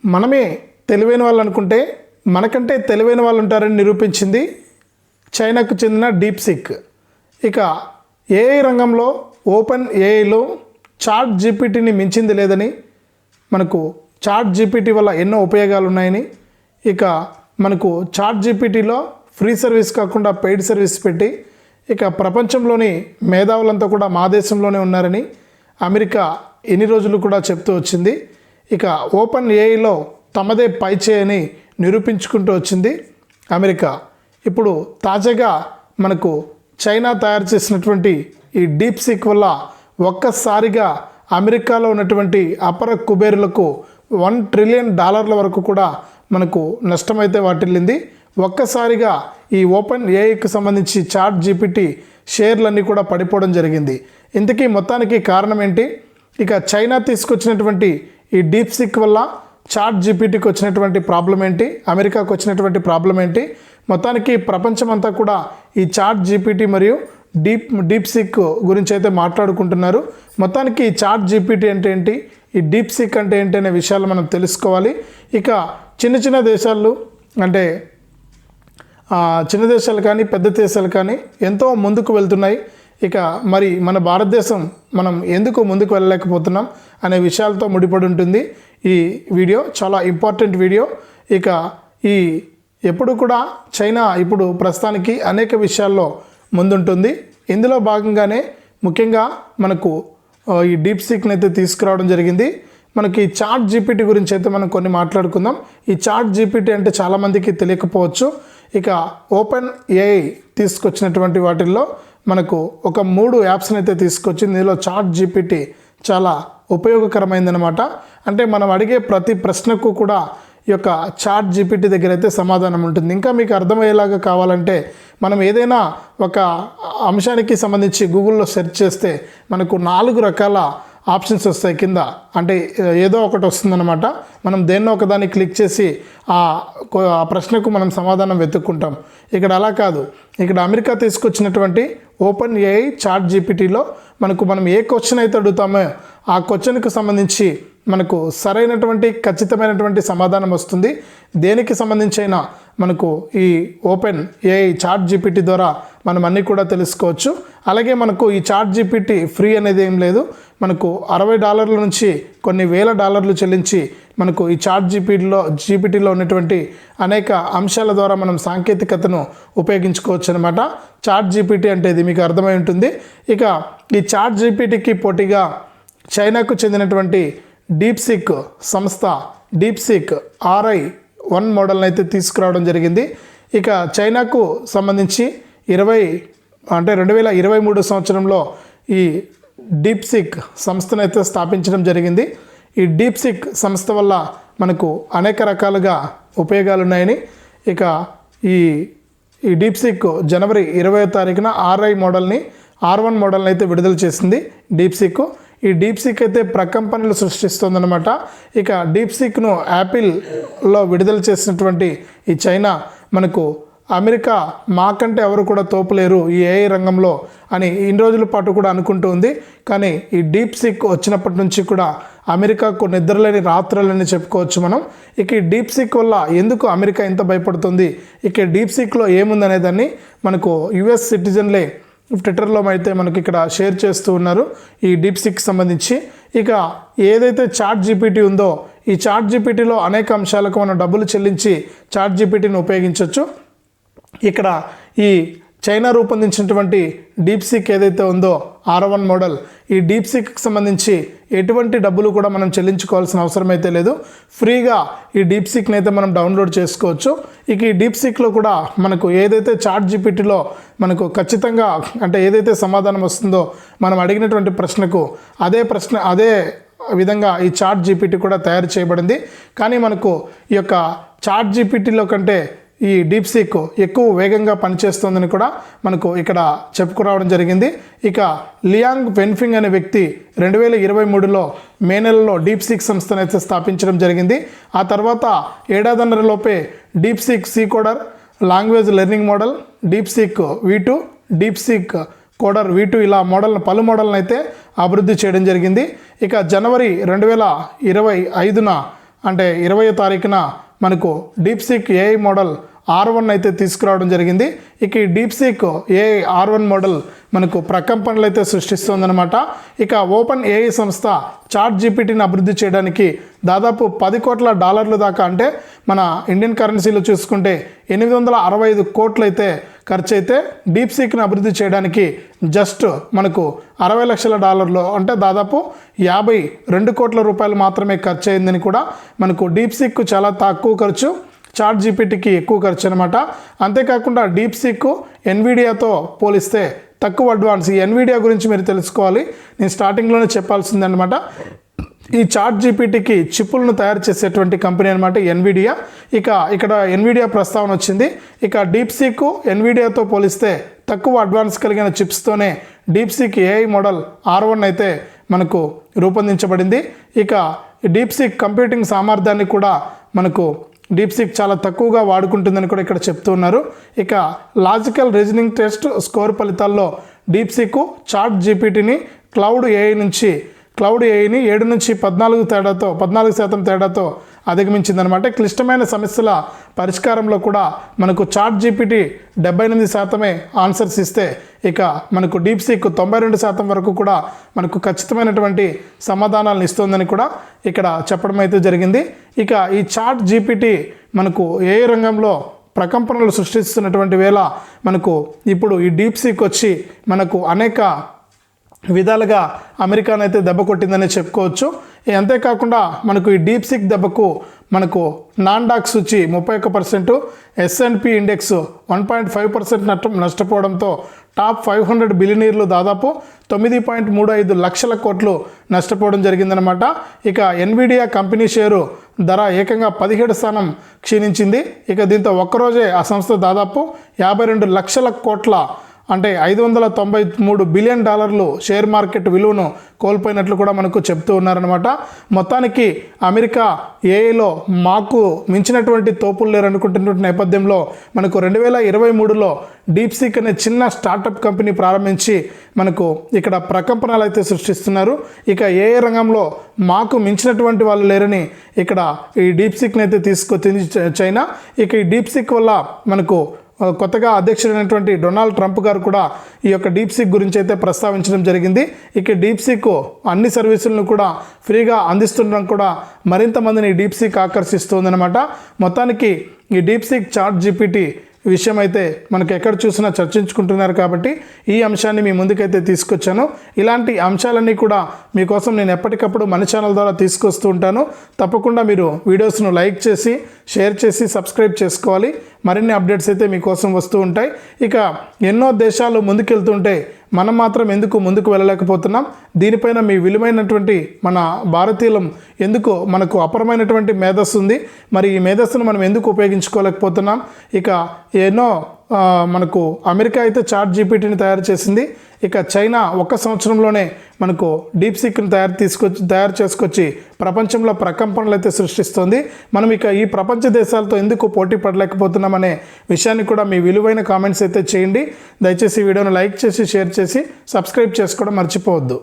మనమే తెలివైన వాళ్ళు అనుకుంటే మనకంటే తెలివైన వాళ్ళు ఉంటారని నిరూపించింది చైనాకు చెందిన డీప్సీక్. ఇక ఏఐ రంగంలో ఓపెన్ ఏఐలో చాట్ జీపీటీని మించింది లేదని, మనకు చాట్ జీపీటీ వల్ల ఎన్నో ఉపయోగాలు ఉన్నాయని, ఇక మనకు చాట్ జీపీటీలో ఫ్రీ సర్వీస్ కాకుండా పెయిడ్ సర్వీస్ పెట్టి ఇక ప్రపంచంలోని మేధావులంతా కూడా మా దేశంలోనే ఉన్నారని అమెరికా ఎన్ని రోజులు కూడా చెప్తూ వచ్చింది. ఇక ఓపెన్ ఏఐలో తమదే పై చేయని నిరూపించుకుంటూ వచ్చింది అమెరికా. ఇప్పుడు తాజాగా మనకు చైనా తయారు చేసినటువంటి ఈ డీప్సీక్ వల్ల ఒక్కసారిగా అమెరికాలో ఉన్నటువంటి అపర కుబేరులకు $1 ట్రిలియన్ వరకు కూడా మనకు నష్టమైతే వాటిల్లింది. ఒక్కసారిగా ఈ ఓపెన్ ఏఐకి సంబంధించి చాట్ జీపీటీ షేర్లన్నీ కూడా పడిపోవడం జరిగింది. ఇంతకీ మొత్తానికి కారణం ఏంటి? ఇక చైనా తీసుకొచ్చినటువంటి ఈ డీప్సీక్ వల్ల చాట్ జీపీటీకి వచ్చినటువంటి ప్రాబ్లం ఏంటి, అమెరికాకు వచ్చినటువంటి ప్రాబ్లం ఏంటి, మొత్తానికి ప్రపంచమంతా కూడా ఈ చాట్ జీపీటీ మరియు డీప్సీక్ గురించి అయితే మాట్లాడుకుంటున్నారు. మొత్తానికి ఈ చాట్ జీపీటీ అంటే ఏంటి, ఈ డీప్సీక్ అంటే ఏంటి అనే విషయాలు మనం తెలుసుకోవాలి. ఇక చిన్న చిన్న దేశాలు అంటే చిన్న దేశాలు కానీ పెద్ద దేశాలు కానీ ఎంతో ముందుకు వెళ్తున్నాయి. ఇక మరి మన భారతదేశం మనం ఎందుకు ముందుకు వెళ్ళలేకపోతున్నాం అనే విషయాలతో ముడిపడి ఉంటుంది ఈ వీడియో. చాలా ఇంపార్టెంట్ వీడియో. ఇక ఈ ఎప్పుడు కూడా చైనా ఇప్పుడు ప్రస్తుతానికి అనేక విషయాల్లో ముందుంటుంది. ఇందులో భాగంగానే ముఖ్యంగా మనకు ఈ డీప్సీక్ని అయితే తీసుకురావడం జరిగింది. మనకి చాట్ జీపీటీ గురించి అయితే మనం కొన్ని మాట్లాడుకుందాం. ఈ చాట్ జీపీటీ అంటే చాలామందికి తెలియకపోవచ్చు. ఇక ఓపెన్ ఏఐ తీసుకొచ్చినటువంటి వాటిల్లో మనకు ఒక 3 యాప్స్ని అయితే తీసుకొచ్చింది. ఇందులో చాట్ జీపీటీ చాలా ఉపయోగకరమైందనమాట. అంటే మనం అడిగే ప్రతి ప్రశ్నకు కూడా ఈ యొక్క చాట్ జీపీటీ దగ్గర అయితే సమాధానం ఉంటుంది. ఇంకా మీకు అర్థమయ్యేలాగా కావాలంటే మనం ఏదైనా ఒక అంశానికి సంబంధించి గూగుల్లో సెర్చ్ చేస్తే మనకు 4 రకాల ఆప్షన్స్ వస్తాయి కింద. అంటే ఏదో ఒకటి వస్తుందన్నమాట. మనం దేన్నో ఒకదాన్ని క్లిక్ చేసి ఆ ప్రశ్నకు మనం సమాధానం వెతుక్కుంటాం. ఇక్కడ అలా కాదు. ఇక్కడ అమెరికా తీసుకొచ్చినటువంటి ఓపెన్ ఏఐ చాట్ జీపీటీలో మనం ఏ క్వశ్చన్ అయితే అడుగుతామో ఆ క్వశ్చన్కి సంబంధించి మనకు సరైనటువంటి ఖచ్చితమైనటువంటి సమాధానం వస్తుంది. దేనికి సంబంధించి అయినా మనకు ఈ ఓపెన్ ఏఐ చాట్ జీపీటీ ద్వారా మనం అన్నీ కూడా తెలుసుకోవచ్చు. అలాగే మనకు ఈ చాట్ జీపీటీ ఫ్రీ అనేది ఏం లేదు. మనకు $60 నుంచి కొన్ని $1000 చెల్లించి మనకు ఈ చాట్ జీపీటీలో ఉన్నటువంటి అనేక అంశాల ద్వారా మనం సాంకేతికతను ఉపయోగించుకోవచ్చు అనమాట. చాట్ జీపీటీ అంటే ఇది మీకు అర్థమై ఉంటుంది. ఇక ఈ చాట్ జీపీటీకి పోటీగా చైనాకు చెందినటువంటి డీప్సీక్ సంస్థ డీప్సీక్ RI-1 మోడల్ని అయితే తీసుకురావడం జరిగింది. ఇక చైనాకు సంబంధించి 2023 సంవత్సరంలో ఈ డీప్సీక్ సంస్థను అయితే స్థాపించడం జరిగింది. ఈ డీప్సీక్ సంస్థ వల్ల మనకు అనేక రకాలుగా ఉపయోగాలు ఉన్నాయని, ఇక ఈ డీప్సీక్ జనవరి 20వ తారీఖున R1 మోడల్ని అయితే విడుదల చేసింది డీప్సీక్. ఈ డీప్సీక్ అయితే ప్రకంపనలు సృష్టిస్తుందన్నమాట. ఇక డీప్సీక్ను యాపిల్లో విడుదల చేసినటువంటి ఈ చైనా మనకు అమెరికా మాకంటే ఎవరు కూడా తోపులేరు ఈ ఏఐ రంగంలో అని ఇన్ని రోజుల పాటు కూడా అనుకుంటూ ఉంది. కానీ ఈ డీప్సీక్ వచ్చినప్పటి నుంచి కూడా అమెరికాకు నిద్రలేని రాత్రులని చెప్పుకోవచ్చు మనం. ఇక ఈ డీప్సీక్ వల్ల ఎందుకు అమెరికా ఇంత భయపడుతుంది, ఇక డీప్సీక్లో ఏముందనే దాన్ని మనకు US సిటిజన్లే ట్విట్టర్లో అయితే మనకి ఇక్కడ షేర్ చేస్తూ ఉన్నారు ఈ డీప్సీక్ సంబంధించి. ఇక ఏదైతే చాట్ జీపీటీ ఉందో ఈ చాట్ జీపీటీలో అనేక అంశాలకు మనం డబ్బులు చెల్లించి చాట్ జీపీటీని ఉపయోగించవచ్చు. ఇక్కడ ఈ చైనా రూపొందించినటువంటి డీప్సీక్ ఏదైతే ఉందో R1 మోడల్, ఈ డీప్సీక్కి సంబంధించి ఎటువంటి డబ్బులు కూడా మనం చెల్లించుకోవాల్సిన అవసరం అయితే లేదు. ఫ్రీగా ఈ డీప్సీక్ని అయితే మనం డౌన్లోడ్ చేసుకోవచ్చు. ఇక ఈ డీప్సీక్లో కూడా మనకు ఏదైతే చాట్ జీపీటీలో మనకు ఖచ్చితంగా అంటే ఏదైతే సమాధానం వస్తుందో మనం అడిగినటువంటి ప్రశ్నకు అదే విధంగా ఈ చాట్ జీపీటీ కూడా తయారు చేయబడింది. కానీ మనకు ఈ యొక్క చాట్ జీపీటీలో కంటే ఈ డీప్సీక్ ఎక్కువ వేగంగా పనిచేస్తుందని కూడా మనకు ఇక్కడ చెప్పుకురావడం జరిగింది. ఇక లియాంగ్ వెన్ఫింగ్ అనే వ్యక్తి 2023లో మే నెలలో డీప్సీక్ సంస్థను అయితే స్థాపించడం జరిగింది. ఆ తర్వాత ఏడాదిన్నరలోపే DeepSeek coder language learning model, DeepSeek V2, DeepSeek coder V2 ఇలా పలు మోడల్ని అయితే అభివృద్ధి చేయడం జరిగింది. ఇక జనవరి 2025న అంటే 20వ తారీఖున మనకు డీప్సీక్ ఏఐ మోడల్ R1 అయితే తీసుకురావడం జరిగింది. ఇక ఈ డీప్సీక్ ఏఐ R1 మోడల్ మనకు ప్రకంపనలు అయితే సృష్టిస్తుందన్నమాట. ఇక ఓపెన్ ఏఐ సంస్థ చాట్ జీపీటీని అభివృద్ధి చేయడానికి దాదాపు $10 కోట్ల దాకా, అంటే మన ఇండియన్ కరెన్సీలో చూసుకుంటే 865 కోట్లు అయితే ఖర్చు అయితే డీప్సీక్ని అభివృద్ధి చేయడానికి జస్ట్ మనకు $60 లక్షల, అంటే దాదాపు 52 కోట్ల రూపాయలు మాత్రమే ఖర్చు అయిందని కూడా మనకు డీప్సీక్ చాలా తక్కువ ఖర్చు, చాట్ జీపీటీకి ఎక్కువ ఖర్చు అనమాట. అంతేకాకుండా డీప్సీక్ ఎన్విడియాతో పోలిస్తే తక్కువ అడ్వాన్స్. ఈ ఎన్విడియా గురించి మీరు తెలుసుకోవాలి, నేను స్టార్టింగ్లోనే చెప్పాల్సిందనమాట. ఈ చాట్ జీపీటీకి చిప్పులను తయారు చేసేటువంటి కంపెనీ అనమాట ఎన్విడియా. ఇక ఇక్కడ ఎన్విడియా ప్రస్తావన వచ్చింది. ఇక డీప్సీక్ ఎన్విడియాతో పోలిస్తే తక్కువ అడ్వాన్స్ కలిగిన చిప్స్తోనే డీప్సీక్ ఏఐ మోడల్ R1 అయితే మనకు రూపొందించబడింది. ఇక డీప్సీక్ కంప్యూటింగ్ సామర్థ్యాన్ని కూడా మనకు డీప్సీక్ చాలా తక్కువగా వాడుకుంటుందని కూడా ఇక్కడ చెప్తున్నారు. ఇక లాజికల్ రీజనింగ్ టెస్ట్ స్కోర్ ఫలితాల్లో డీప్సీక్ చాట్ జీపీటీని క్లౌడ్ ఏఐని 7 నుంచి 14% తేడాతో అధిగమించిందనమాట. క్లిష్టమైన సమస్యల పరిష్కారంలో కూడా మనకు చాట్ జీపీటీ 78% ఆన్సర్స్ ఇస్తే, ఇక మనకు డీప్సీక్ 92% వరకు కూడా మనకు ఖచ్చితమైనటువంటి సమాధానాలను ఇస్తుందని కూడా ఇక్కడ చెప్పడం అయితే జరిగింది. ఇక ఈ చాట్ జీపీటీ మనకు ఏ రంగంలో ప్రకంపనలు సృష్టిస్తున్నటువంటి వేళ మనకు ఇప్పుడు ఈ డీప్సీక్ వచ్చి మనకు అనేక విధాలుగా అమెరికానైతే దెబ్బ కొట్టిందని చెప్పుకోవచ్చు. అంతేకాకుండా మనకు ఈ డీప్సీక్ దెబ్బకు మనకు నాన్డాక్ సూచి 31%, S&P ఇండెక్స్ 1.5% నష్టపోవడంతో టాప్ 500 బిలియనీర్లు దాదాపు 9.35 లక్షల కోట్లు నష్టపోవడం జరిగిందనమాట. ఇక ఎన్విడియా కంపెనీ షేరు ధర ఏకంగా 17 స్థానం క్షీణించింది. ఇక దీంతో ఒక్కరోజే ఆ సంస్థ దాదాపు 52 లక్షల కోట్ల, అంటే $593 బిలియన్ షేర్ మార్కెట్ విలువను కోల్పోయినట్లు కూడా మనకు చెప్తూ ఉన్నారనమాట. మొత్తానికి అమెరికా ఏఐలో మాకు మించినటువంటి తోపులు లేరనుకుంటున్న నేపథ్యంలో మనకు 2023లో డీప్సీక్ అనే చిన్న స్టార్టప్ కంపెనీ ప్రారంభించి మనకు ఇక్కడ ప్రకంపనలు అయితే సృష్టిస్తున్నారు. ఇక ఏఐ రంగంలో మాకు మించినటువంటి వాళ్ళు లేరని ఇక్కడ ఈ డీప్సీక్ని అయితే తీసుకొచ్చింది చైనా. ఇక ఈ డీప్సీక్ వల్ల మనకు కొత్తగా అధ్యక్షుడైనటువంటి డొనాల్డ్ ట్రంప్ గారు కూడా ఈ యొక్క డీప్సీక్ గురించి అయితే ప్రస్తావించడం జరిగింది. ఇక డీప్సీక్ అన్ని సర్వీసులను కూడా ఫ్రీగా అందిస్తుండడం కూడా మరింత మందిని డీప్సీక్ ఆకర్షిస్తుందన్నమాట. మొత్తానికి ఈ డీప్సీక్ చాట్ జీపీటీ విషయం అయితే మనకు ఎక్కడ చూసినా చర్చించుకుంటున్నారు కాబట్టి ఈ అంశాన్ని మీ ముందుకైతే తీసుకొచ్చాను. ఇలాంటి అంశాలన్నీ కూడా మీకోసం నేను ఎప్పటికప్పుడు మన ఛానల్ ద్వారా తీసుకొస్తూ ఉంటాను. తప్పకుండా మీరు వీడియోస్ను లైక్ చేసి, షేర్ చేసి, సబ్స్క్రైబ్ చేసుకోవాలి. మరిన్ని అప్డేట్స్ అయితే మీకోసం వస్తూ ఉంటాయి. ఇక ఎన్నో దేశాలు ముందుకెళ్తుంటే మనం మాత్రం ఎందుకు ముందుకు వెళ్ళలేకపోతున్నాం? దీనిపైన మీ విలువైనటువంటి మన భారతీయులం ఎందుకు, మనకు అపరమైనటువంటి మేధస్సు ఉంది, మరి ఈ మేధస్సును మనం ఎందుకు ఉపయోగించుకోలేకపోతున్నాం? ఇక ఎన్నో మనకు అమెరికా అయితే చాట్ జీపీటీని తయారు చేసింది. ఇక చైనా 1 సంవత్సరంలోనే మనకు డీప్సీక్ని తయారు చేసుకొచ్చి ప్రపంచంలో ప్రకంపనలు అయితే సృష్టిస్తుంది. మనం ఇక ఈ ప్రపంచ దేశాలతో ఎందుకు పోటీ పడలేకపోతున్నామనే విషయాన్ని కూడా మీ విలువైన కామెంట్స్ అయితే చేయండి. దయచేసి వీడియోను లైక్ చేసి, షేర్ చేసి, సబ్స్క్రైబ్ చేసుకోవడం మర్చిపోవద్దు.